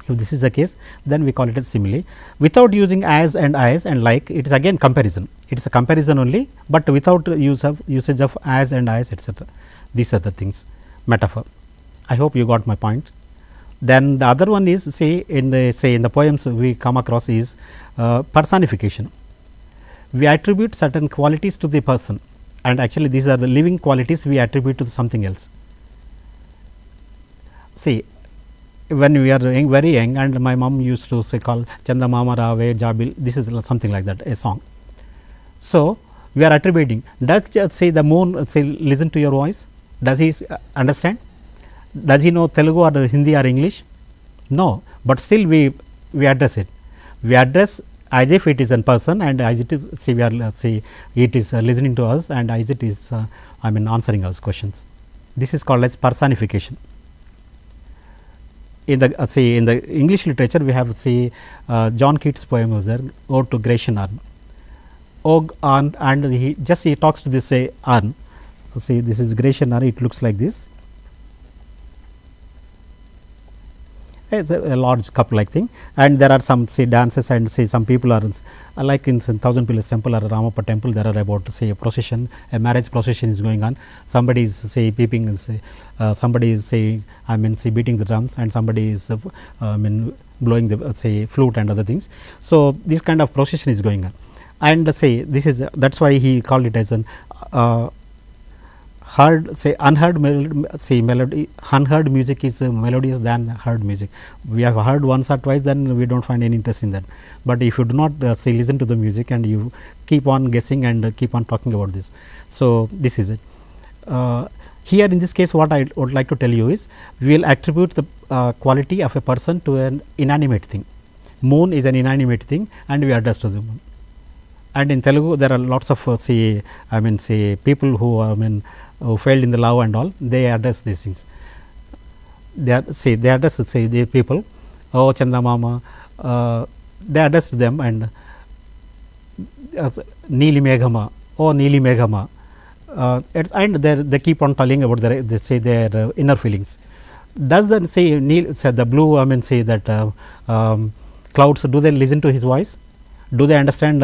Speaker 1: If this is the case, then we call it as simile. Without using as and like, it is again comparison. It is a comparison only, but without usage of as and etc. These are the things, metaphor. I hope you got my point. Then the other one is, say in the poems we come across is personification. We attribute certain qualities to the person, and actually these are the living qualities we attribute to something else. See, when we are very young, and my mom used to say call Chanda Mama Rave Jabil, this is something like that, a song. So we are attributing. Does say the moon say listen to your voice? Does he understand? Does he know Telugu or Hindi or English? No, but still we address it. We address as if it is a person, and as it is, say we are say it is listening to us, and as it is answering us questions. This is called as personification. In the say in the English literature, we have John Keats' poem was there, Ode to Grecian Urn. And he talks to this urn. See, this is Grecian urn. It looks like this. It's a large cup like thing, and there are some dances, and some people are like in Thousand Pillars Temple or Ramappa Temple. There are about a procession, a marriage procession is going on. Somebody is peeping, and somebody is beating the drums, and somebody is blowing the flute and other things. So this kind of procession is going on, and this is that's why he called it as an unheard melody. Unheard music is melodious than heard music. We have heard once or twice, then we don't find any interest in that. But if you do not listen to the music, and you keep on guessing and keep on talking about this, so this is it. Here in this case, what I would like to tell you is, we will attribute the quality of a person to an inanimate thing. Moon is an inanimate thing, and we address to the moon. And in Telugu, there are lots of people who failed in the love and all. They address these things. They address the people. Oh, Chanda Mama. They address them, and 𝗓𝗵𝗵𝗁. Oh, 𝗓𝗵𝗵𝗁. And they keep on telling about their inner feelings. Does the blue that clouds, do they listen to his voice? Do they understand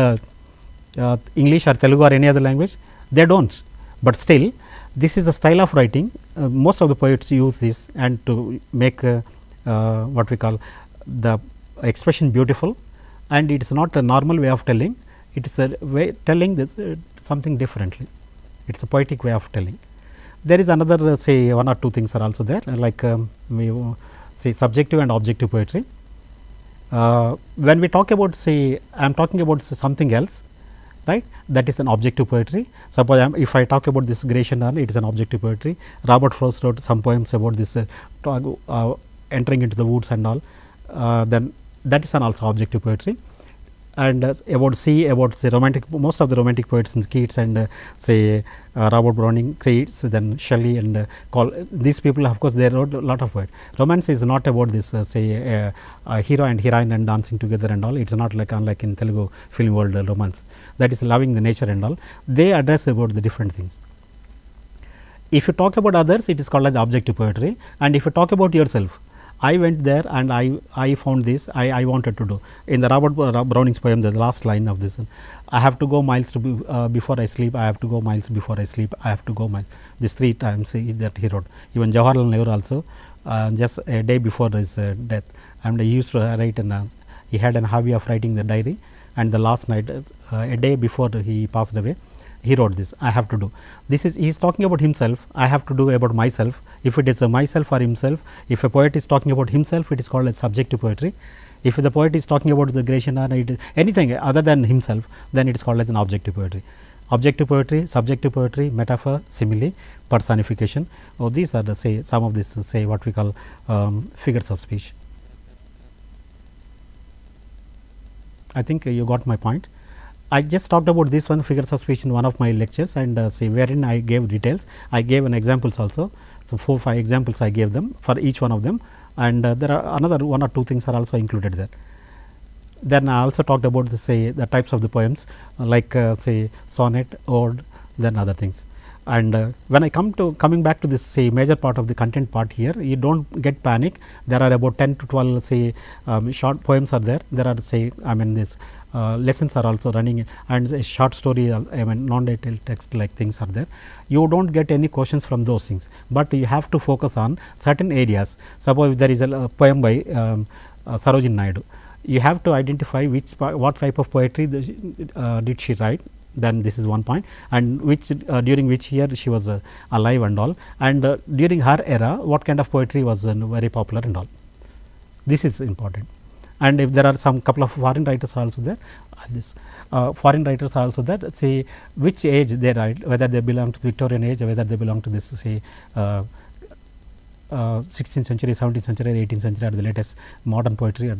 Speaker 1: English or Telugu or any other language? They don't. But still, this is a style of writing. Most of the poets use this, and to make what we call the expression beautiful, and it is not a normal way of telling. It is a way telling this something differently. It is a poetic way of telling. There is another one or two things are also there, like we subjective and objective poetry. When we talk about I am talking about something else, right, that is an objective poetry. Suppose if I talk about this Grecian urn, it is an objective poetry. Robert Frost wrote some poems about this entering into the woods and all, then that is an also objective poetry. And about sea, about romantic, most of the romantic poets in Keats and Robert Browning, Keats, then Shelley, and these people, of course, they wrote a lot of poetry. Romance is not about this hero and heroine and dancing together and all. It is not like unlike in Telugu film world romance. That is loving the nature and all. They address about the different things. If you talk about others, it is called as objective poetry. And if you talk about yourself, I went there and I found this, I wanted to do. In the Robert Browning's poem, the last line of this, I have to go miles before I sleep, I have to go miles before I sleep, I have to go miles. This 3 times that he wrote. Even Jawaharlal Nehru also, just a day before his death, and he used to write, he had a hobby of writing the diary, and the last night, a day before he passed away, he wrote this, I have to do. This is, he is talking about himself, I have to do about myself. If it is a myself or himself, if a poet is talking about himself, it is called as subjective poetry. If the poet is talking about the Grecian urn, anything other than himself, then it is called as an objective poetry. Objective poetry, subjective poetry, metaphor, simile, personification. Oh, these are the some of this what we call figures of speech. I think you got my point. I just talked about this one, figures of speech, in one of my lectures, and wherein I gave details. I gave an examples also. So 4 or 5 examples I gave them for each one of them, and there are another 1 or 2 things are also included there. Then I also talked about the types of the poems, like sonnet, ode, then other things. And when I coming back to this say major part of the content part here, you don't get panic. There are about 10 to 12 say short poems are there. There are say this lessons are also running, and a short story non-detailed text like things are there. You don't get any questions from those things, but you have to focus on certain areas. Suppose there is a poem by 𝗧𝗦𝗔𝗧 𝗧. You have to identify what type of poetry did she write. Then this is one point, and which during which year she was alive and all, and during her era what kind of poetry was very popular and all. This is important. And if there are some couple of foreign writers are also there, foreign writers are also there, say which age they write, whether they belong to Victorian age or whether they belong to this say 16th century, 17th century, 18th century, or the latest modern poetry, or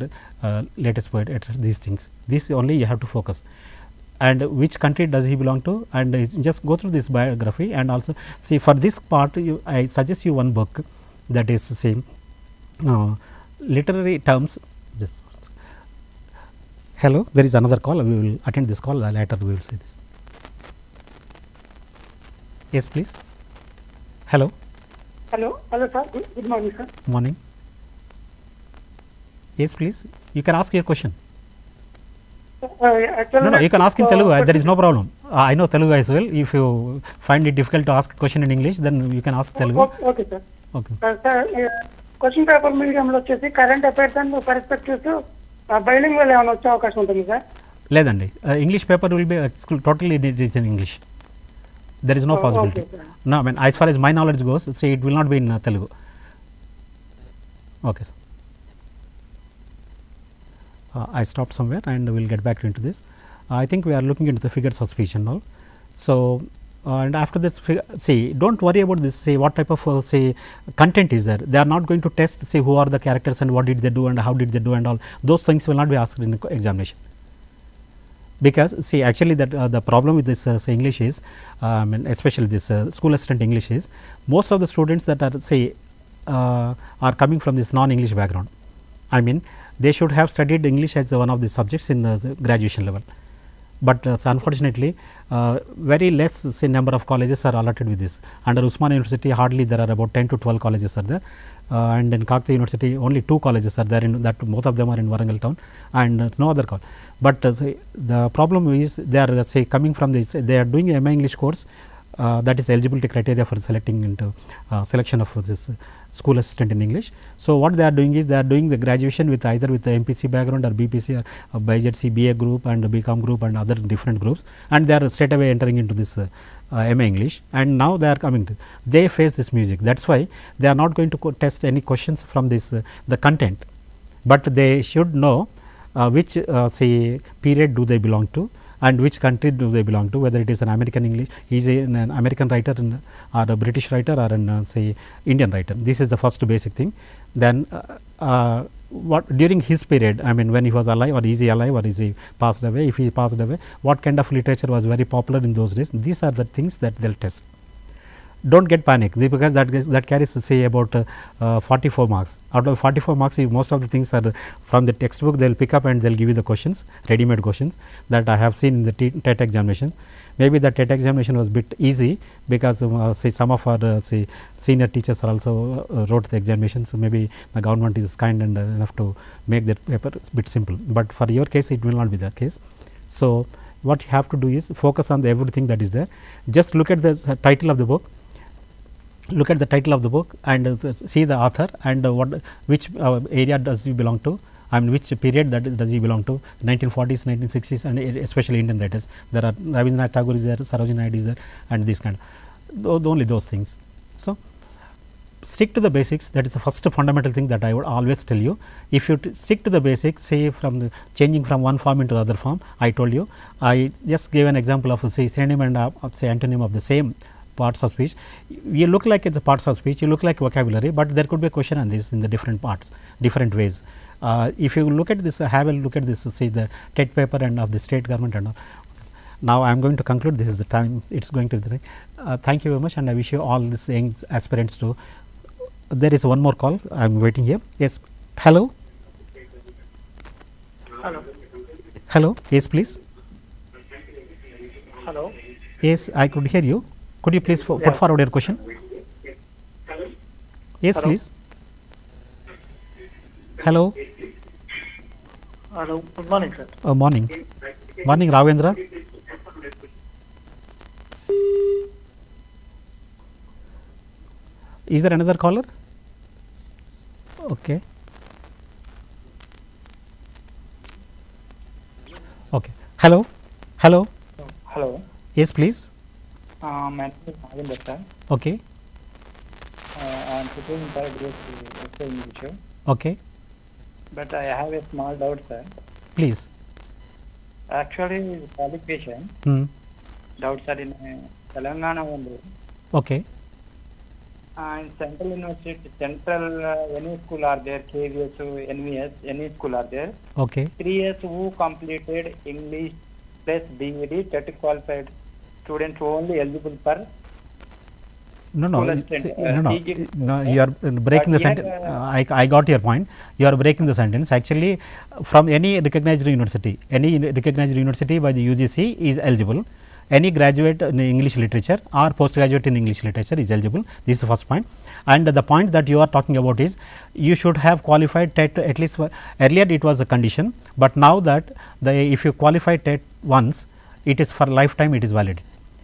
Speaker 1: latest poetry, these things. This only you have to focus. And which country does he belong to, and just go through this biography. And also see, for this part I suggest you one book, that is say literary terms. Just hello, there is another call, we will attend this call, later we will say this. Yes, please. Hello.
Speaker 3: Hello sir, good morning sir.
Speaker 1: Morning. Yes, please, you can ask your question. No, you can ask in Telugu, there is no problem. I know Telugu as well. If you find it difficult to ask a question in English, then you can ask Telugu.
Speaker 3: Okay sir.
Speaker 1: Okay.
Speaker 3: Sir, question paper మీడియంలో వచ్చేసి current affairs and perspectives bilingual ఏమైనా వచ్చే అవకాశం ఉంటుంది sir?
Speaker 1: లేదండి, English paper will be totally it is in English. There is no possibility. No, as far as my knowledge goes, say it will not be in Telugu. Okay, sir. I stopped somewhere and we will get back into this. I think we are looking into the figures of speech and all. So, and after this, see, don't worry about this, say what type of say content is there. They are not going to test, say who are the characters and what did they do and how did they do and all. Those things will not be asked in examination. Because see, actually that the problem with this say English is, especially this school assistant English is, most of the students that are say are coming from this non-English background. They should have studied English as one of the subjects in the graduation level. But unfortunately, very less say number of colleges are allotted with this. Under Osmania University, hardly there are about 10 to 12 colleges are there, and in 𝗂𝗽𝗱 University, only 2 colleges are there. In that, both of them are in Warangal town, and no other college. But the problem is they are say coming from this. They are doing MA English course. That is eligibility criteria for selecting into selection of this school assistant in English. So what they are doing is they are doing the graduation with either with the MPC background or BPC or BSc BA group and BCom group and other different groups, and they are straight away entering into this MA English, and now they are coming to, they face this music. That's why they are not going to test any questions from this the content, but they should know which say period do they belong to, and which country do they belong to, whether it is an American English, is an American writer or a British writer or an say Indian writer. This is the first basic thing. Then what during his period, when he was alive, or is he alive, or is he passed away? If he passed away, what kind of literature was very popular in those days? These are the things that they'll test. Don't get panic, because that carries say about 44 marks. Out of 44 marks, most of the things are from the textbook. They will pick up and they will give you the questions, ready-made questions that I have seen in the TET examination. Maybe the TET examination was bit easy because say some of our say senior teachers are also wrote the examination. So maybe the government is kind and enough to make that paper a bit simple. But for your case, it will not be the case. So what you have to do is focus on everything that is there. Just look at the title of the book. Look at the title of the book and see the author and which area does he belong to, which period does he belong to, 1940s, 1960s, and especially Indian writers. There are Rabindranath Tagore is there, 𝗧𝗦𝗔𝗧 is there, and this kind of only those things. So stick to the basics. That is the first fundamental thing that I would always tell you. If you stick to the basics, say from the changing from one form into the other form, I told you. I just gave an example of say synonym and say antonym of the same parts of speech. You look like it's a parts of speech, you look like vocabulary, but there could be a question on this in the different parts, different ways. If you look at this, have a look at this, say the TET paper and of the state government and all. Now I am going to conclude. This is the time it's going to be. Thank you very much, and I wish you all these young aspirants to. There is one more call. I am waiting here. Yes. Hello.
Speaker 3: Hello.
Speaker 1: Hello. Yes, please.
Speaker 3: Hello.
Speaker 1: Yes, I could hear you. Could you please put forward your question? Yes,
Speaker 4: Hello.
Speaker 1: please. Hello.
Speaker 4: Hello. Good morning, sir.
Speaker 1: Morning. Morning, Ravendra. Is there another caller? Okay. Okay. Hello. Hello.
Speaker 4: Hello.
Speaker 1: Yes, please.
Speaker 4: My name is Nagendra, sir.
Speaker 1: Okay.
Speaker 4: I am preparing for DSC English,
Speaker 1: Okay.
Speaker 4: but I have a small doubt, sir.
Speaker 1: Please.
Speaker 4: Actually, qualification
Speaker 1: Hmm.
Speaker 4: doubts are in Telangana only.
Speaker 1: Okay.
Speaker 4: In Central University, any school are there, KVS, NVS, any school are there.
Speaker 1: Okay.
Speaker 4: 3 years who completed English plus DED, TET qualified students only eligible for
Speaker 1: No,
Speaker 4: School
Speaker 1: no,
Speaker 4: assistant,
Speaker 1: no, you are breaking the
Speaker 4: But here,
Speaker 1: sentence. I got your point. You are breaking the sentence. Actually, from any recognized university by the UGC is eligible. Any graduate in English literature or postgraduate in English literature is eligible. This is the first point. And the point that you are talking about is you should have qualified TET at least earlier it was a condition, but now that if you qualify TET once, it is for lifetime, it is valid.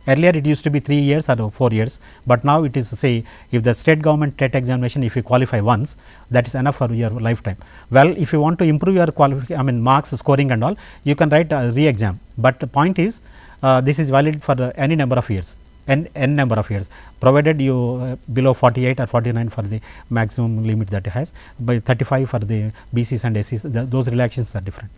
Speaker 1: Earlier it used to be 3 years or 4 years, but now it is say if the state government TET examination, if you qualify once, that is enough for your lifetime. Well, if you want to improve your marks scoring and all, you can write a re-exam, but the point is this is valid for any number of years, n number of years, provided you below 48 or 49 for the maximum limit that it has, by 35 for the BCs and SCs, those relaxations are different.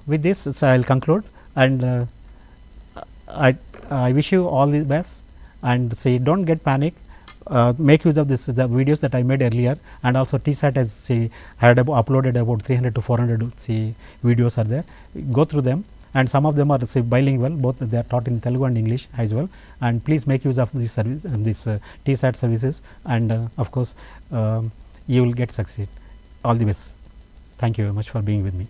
Speaker 1: With this, so I will conclude, and I wish you all the best, and say don't get panic. Make use of the videos that I made earlier, and also TSAT has had uploaded about 300 to 400 videos are there. Go through them, and some of them are bilingual, both they are taught in Telugu and English as well. And please make use of this service, TSAT services, and of course you will get succeed. All the best. Thank you very much for being with me.